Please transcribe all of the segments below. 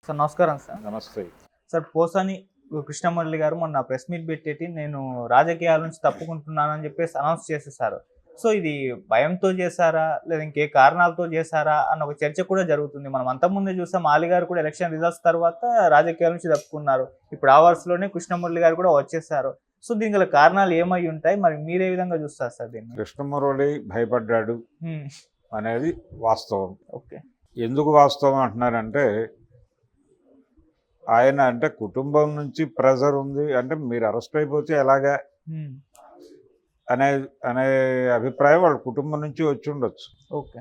Sir నమస్కారం sir. నమస్తే. Sir Posani Krishna Murali గారు మొన్న ప్రెస్ మీట్ పెట్టేటి నేను రాజకీయాల నుంచి తప్పుకుంటున్నానని చెప్పేసి అనౌన్స్ చేసేసారు. సో ఇది భయంతో చేశారా? లేదా ఇంకే కారణాలతో చేశారా? అన్న ఒక చర్చ కూడా జరుగుతుంది. మనం అంతకుముందే చూసాం ఆలి గారు కూడా ఎలక్షన్ రిజల్ట్స్ తర్వాత రాజకీయాల నుంచి తప్పుకున్నారు. ఇప్పుడు ఆ వరుసలోనే కృష్ణమురళి గారు కూడా వచ్చేసారు. సో దీనికి గల కారణాలు ఏమై ఉంటాయి? మరి మీరే విధంగా చూస్తారు సార్ దీన్ని? కృష్ణమురళి భయపడ్డాడు అనేది వాస్తవం. ఓకే. ఎందుకు వాస్తవం అంటున్నారంటే ఆయన అంటే కుటుంబం నుంచి ప్రెజర్ ఉంది అంటే మీరు అరెస్ట్ అయిపోతే ఎలాగా అనే అనే అభిప్రాయం వాళ్ళ కుటుంబం నుంచి వచ్చి ఉండొచ్చు. ఓకే.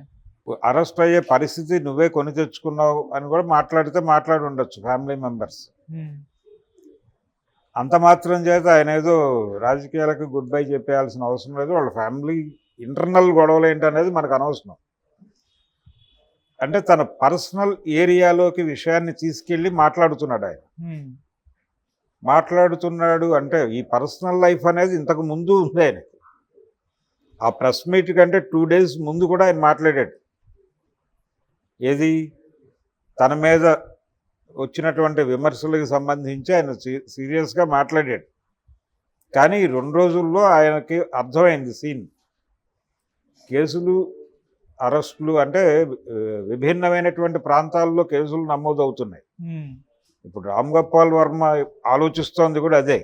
అరెస్ట్ అయ్యే పరిస్థితి నువ్వే కొని తెచ్చుకున్నావు అని కూడా మాట్లాడి ఉండొచ్చు ఫ్యామిలీ మెంబర్స్. అంత మాత్రం చేత ఆయన ఏదో రాజకీయాలకు గుడ్ బై చెప్పేయాల్సిన అవసరం లేదు. వాళ్ళ ఫ్యామిలీ ఇంటర్నల్ గొడవలు ఏంటనేది మనకు అనవసరం. అంటే తన పర్సనల్ ఏరియాలోకి విషయాన్ని తీసుకెళ్ళి మాట్లాడుతున్నాడు ఆయన. మాట్లాడుతున్నాడు అంటే ఈ పర్సనల్ లైఫ్ అనేది ఇంతకు ముందు ఉంది ఆయనకి. ఆ ప్రెస్ మీట్ కంటే 2 days ముందు కూడా ఆయన మాట్లాడాడు. ఏది తన మీద వచ్చినటువంటి విమర్శలకు సంబంధించి ఆయన సీరియస్గా మాట్లాడాడు. కానీ 2 రోజుల్లో ఆయనకి అర్థమైంది సీన్. కేసులు అరెస్టులు అంటే విభిన్నమైనటువంటి ప్రాంతాల్లో కేసులు నమోదవుతున్నాయి. ఇప్పుడు రామ్ గోపాల్ వర్మ ఆలోచిస్తోంది కూడా అదే.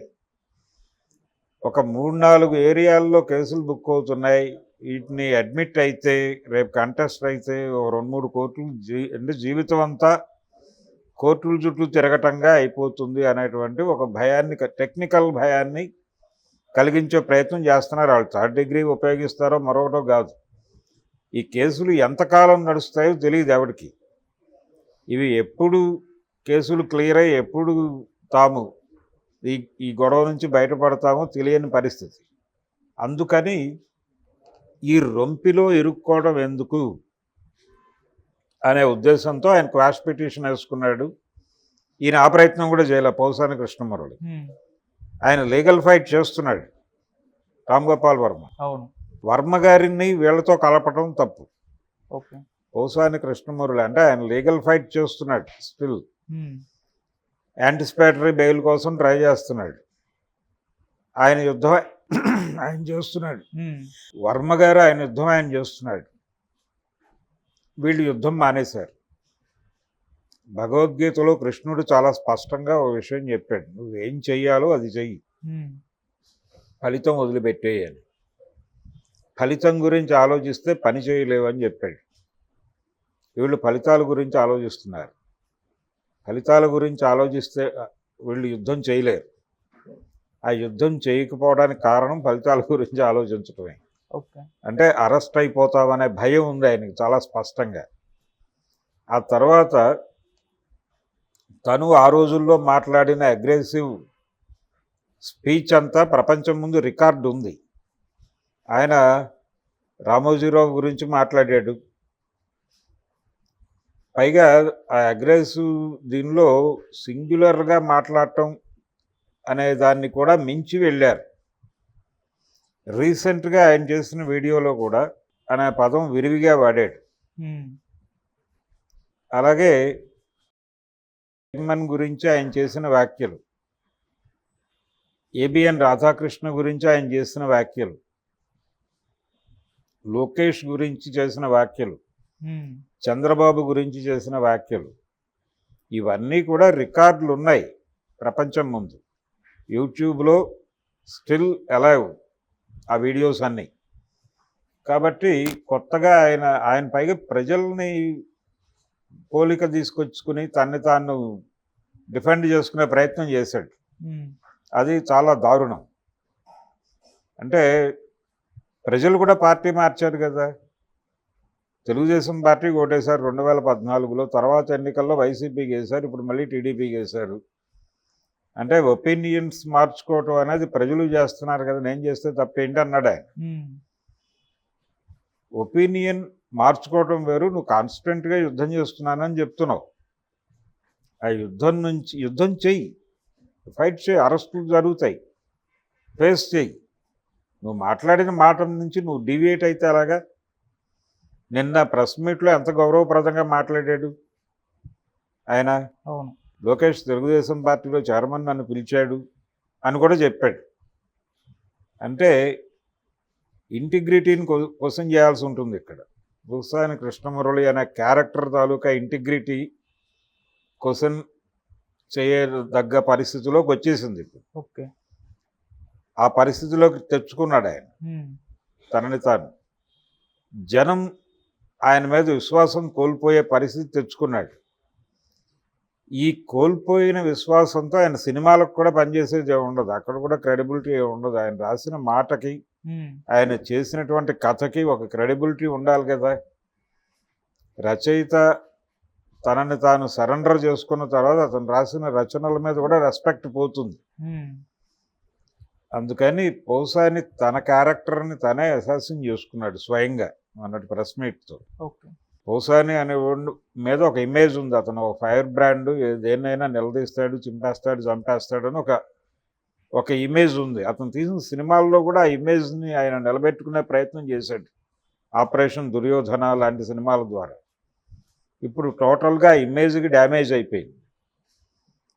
ఒక 3-4 ఏరియాల్లో కేసులు బుక్ అవుతున్నాయి. వీటిని అడ్మిట్ అయితే రేపు కంటెస్ట్ అయితే 2-3 కోర్టులు అంటే జీవితం అంతా కోర్టుల చుట్టూ తిరగటంగా అయిపోతుంది అనేటువంటి ఒక భయాన్ని, టెక్నికల్ భయాన్ని కలిగించే ప్రయత్నం చేస్తున్నారు. వాళ్ళు 3rd degree ఉపయోగిస్తారో మరొకటో కాదు. ఈ కేసులు ఎంతకాలం నడుస్తాయో తెలియదు ఎవరికి. ఇవి ఎప్పుడు కేసులు క్లియర్ అయ్యి ఎప్పుడు తాము ఈ గొడవ నుంచి బయటపడతామో తెలియని పరిస్థితి. అందుకని ఈ రొంపిలో ఇరుక్కోవడం ఎందుకు అనే ఉద్దేశంతో ఆయన క్వాష్ పిటిషన్ వేసుకున్నాడు. ఈయన ఆ ప్రయత్నం కూడా చేయలే పోసాని కృష్ణమురళి. ఆయన లీగల్ ఫైట్ చేస్తున్నాడు రామ్ గోపాల్ వర్మ. అవును. వర్మ గారిని వీళ్ళతో కలపడం తప్పు. ఓకే. పోసాని కృష్ణమురళి అంటే ఆయన లీగల్ ఫైట్ చేస్తున్నాడు. స్టిల్ యాంటిసిపేటరీ బెయిల్ కోసం ట్రై చేస్తున్నాడు. ఆయన యుద్ధం ఆయన చేస్తున్నాడు. వర్మ గారు ఆయన యుద్ధం ఆయన చేస్తున్నాడు. వీళ్ళు యుద్ధం మానేశారు. భగవద్గీతలో కృష్ణుడు చాలా స్పష్టంగా ఒక విషయం చెప్పాడు. నువ్వేం చెయ్యాలో అది చెయ్యి, ఫలితం వదిలిపెట్టేయని. ఫలితం గురించి ఆలోచిస్తే పని చేయలేవని చెప్పాడు. వీళ్ళు ఫలితాల గురించి ఆలోచిస్తున్నారు. ఫలితాల గురించి ఆలోచిస్తే వీళ్ళు యుద్ధం చేయలేరు. ఆ యుద్ధం చేయకపోవడానికి కారణం ఫలితాల గురించి ఆలోచించడమే. అంటే అరెస్ట్ అయిపోతామనే భయం ఉంది ఆయనకి చాలా స్పష్టంగా. ఆ తర్వాత తను ఆ రోజుల్లో మాట్లాడిన అగ్రెసివ్ స్పీచ్ అంతా ప్రపంచం ముందు రికార్డు ఉంది. ఆయన రామోజీరావు గురించి మాట్లాడాడు. పైగా ఆ అగ్రెసివ్ దీనిలో సింగ్యులర్గా మాట్లాడటం అనే దాన్ని కూడా మించి వెళ్ళారు. రీసెంట్గా ఆయన చేసిన వీడియోలో కూడా అనే పదం విరివిగా వాడాడు. అలాగే జగన్మోహన్ గురించి ఆయన చేసిన వ్యాఖ్యలు, ఏబిఎన్ రాధాకృష్ణ గురించి ఆయన చేసిన వ్యాఖ్యలు, లోకేష్ గురించి చేసిన వ్యాఖ్యలు, చంద్రబాబు గురించి చేసిన వ్యాఖ్యలు, ఇవన్నీ కూడా రికార్డులు ఉన్నాయి ప్రపంచం ముందు. యూట్యూబ్లో స్టిల్ అలైవ్ ఆ వీడియోస్ అన్నీ. కాబట్టి కొత్తగా ఆయన పైగా ప్రజల్ని పోలిక తీసుకొచ్చుకుని తన్ని తాను డిఫెండ్ చేసుకునే ప్రయత్నం చేశాడు. అది చాలా దారుణం. అంటే ప్రజలు కూడా పార్టీ మార్చారు కదా. తెలుగుదేశం పార్టీకి ఓటేశారు 2014లో, తర్వాత ఎన్నికల్లో వైసీపీకి వేశారు, ఇప్పుడు మళ్ళీ టీడీపీకి వేశారు. అంటే ఒపీనియన్స్ మార్చుకోవటం అనేది ప్రజలు చేస్తున్నారు కదా, నేను చేస్తే తప్పేంటి అన్నాడు ఆయన. ఒపీనియన్ మార్చుకోవటం వేరు, నువ్వు కాన్స్టెంట్గా యుద్ధం చేస్తున్నానని చెప్తున్నావు. ఆ యుద్ధం చెయ్యి, ఫైట్ చేయి, అరెస్టులు జరుగుతాయి, ఫేస్ చేయి. నువ్వు మాట్లాడిన మాట నుంచి నువ్వు డీవియేట్ అయితే అలాగా. నిన్న ప్రెస్ మీట్లో ఎంత గౌరవప్రదంగా మాట్లాడాడు. ఆయన అవును. లోకేష్ తెలుగుదేశం పార్టీలో చైర్మన్ నన్ను పిలిచాడు అని కూడా చెప్పాడు. అంటే ఇంటిగ్రిటీని క్వశ్చన్ చేయాల్సి ఉంటుంది ఇక్కడ. బుల్సాని కృష్ణమురళి అనే క్యారెక్టర్ తాలూకా ఇంటిగ్రిటీ క్వశ్చన్ చేయదగ్గ పరిస్థితిలోకి వచ్చేసింది ఇప్పుడు. ఓకే. ఆ పరిస్థితిలోకి తెచ్చుకున్నాడు ఆయన హ్మ్. తనని తాను. జనం ఆయన మీద విశ్వాసం కోల్పోయే పరిస్థితి తెచ్చుకున్నాడు. ఈ కోల్పోయిన విశ్వాసంతో ఆయన సినిమాలకు కూడా పనిచేసేది ఉండదు, అక్కడ కూడా క్రెడిబిలిటీ ఉండదు. ఆయన రాసిన మాటకి హ్మ్. ఆయన చేసినటువంటి కథకి ఒక క్రెడిబిలిటీ ఉండాలి కదా. రచయిత తనని తాను సరెండర్ చేసుకున్న తర్వాత అతను రాసిన రచనల మీద కూడా రెస్పెక్ట్ పోతుంది. హ్మ్. అందుకని పోసాని తన క్యారెక్టర్ని తనే అసాసిన్ చేసుకున్నాడు స్వయంగా అన్నట్టు ప్రెస్ మీట్తో. ఓకే. పోసాని అనే మీద ఒక ఇమేజ్ ఉంది, అతను ఒక ఫైర్ బ్రాండ్, దేన్నైనా నిలదీస్తాడు, చింపేస్తాడు, చంపేస్తాడు అని ఒక ఇమేజ్ ఉంది. అతను తీసిన సినిమాల్లో కూడా ఆ ఇమేజ్ని ఆయన నిలబెట్టుకునే ప్రయత్నం చేశాడు, ఆపరేషన్ దుర్యోధన లాంటి సినిమాల ద్వారా. ఇప్పుడు టోటల్గా ఇమేజ్కి డ్యామేజ్ అయిపోయింది.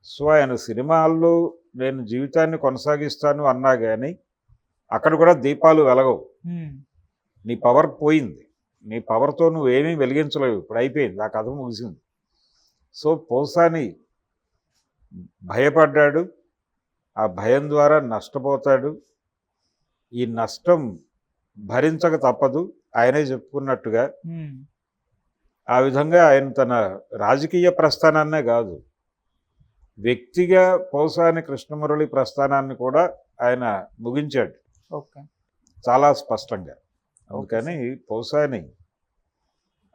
సో ఆయన సినిమాల్లో నేను జీవితాన్ని కొనసాగిస్తాను అన్నా కానీ అక్కడ కూడా దీపాలు వెలగవు. హ్మ్. నీ పవర్ పోయింది, నీ పవర్తో నువ్వేమీ వెలిగించలేవు, ఇప్పుడు అయిపోయింది, ఆ కథ ముగిసింది. సో పోసాని భయపడ్డాడు, ఆ భయం ద్వారా నష్టపోతాడు. ఈ నష్టం భరించక తప్పదు, ఆయనే చెప్పుకున్నట్టుగా. హ్మ్. ఆ విధంగా ఆయన తన రాజకీయ ప్రస్థానాన్నే కాదు, వ్యక్తిగా పోసాని కృష్ణమురళి ప్రస్థానాన్ని కూడా ఆయన ముగించాడు ఓకే. చాలా స్పష్టంగా. అందుకని పోసాని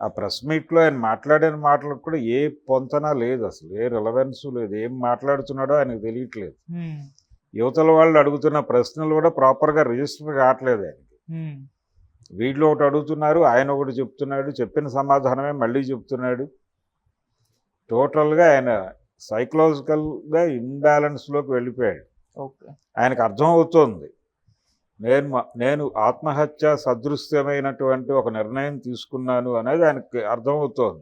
ఆ ప్రెస్ మీట్లో ఆయన మాట్లాడిన మాటలకు కూడా ఏ పొంతన లేదు, అసలు ఏ రిలవెన్స్ లేదు, ఏం మాట్లాడుతున్నాడో ఆయనకు తెలియట్లేదు. హ్మ్. యువతల వాళ్ళు అడుగుతున్న ప్రశ్నలు కూడా ప్రాపర్గా రిజిస్టర్ కావట్లేదు ఆయనకి. హ్మ్. వీళ్ళు ఒకటి అడుగుతున్నారు, ఆయన ఒకటి చెప్తున్నాడు, చెప్పిన సమాధానమే మళ్ళీ చెప్తున్నాడు. టోటల్గా ఆయన సైకలాజికల్గా ఇన్బ్యాలెన్స్లోకి వెళ్ళిపోయాడు. ఓకే. ఆయనకు అర్థం అవుతోంది, నేను ఆత్మహత్య సదృశ్యమైనటువంటి ఒక నిర్ణయం తీసుకున్నాను అనేది ఆయనకి అర్థమవుతోంది.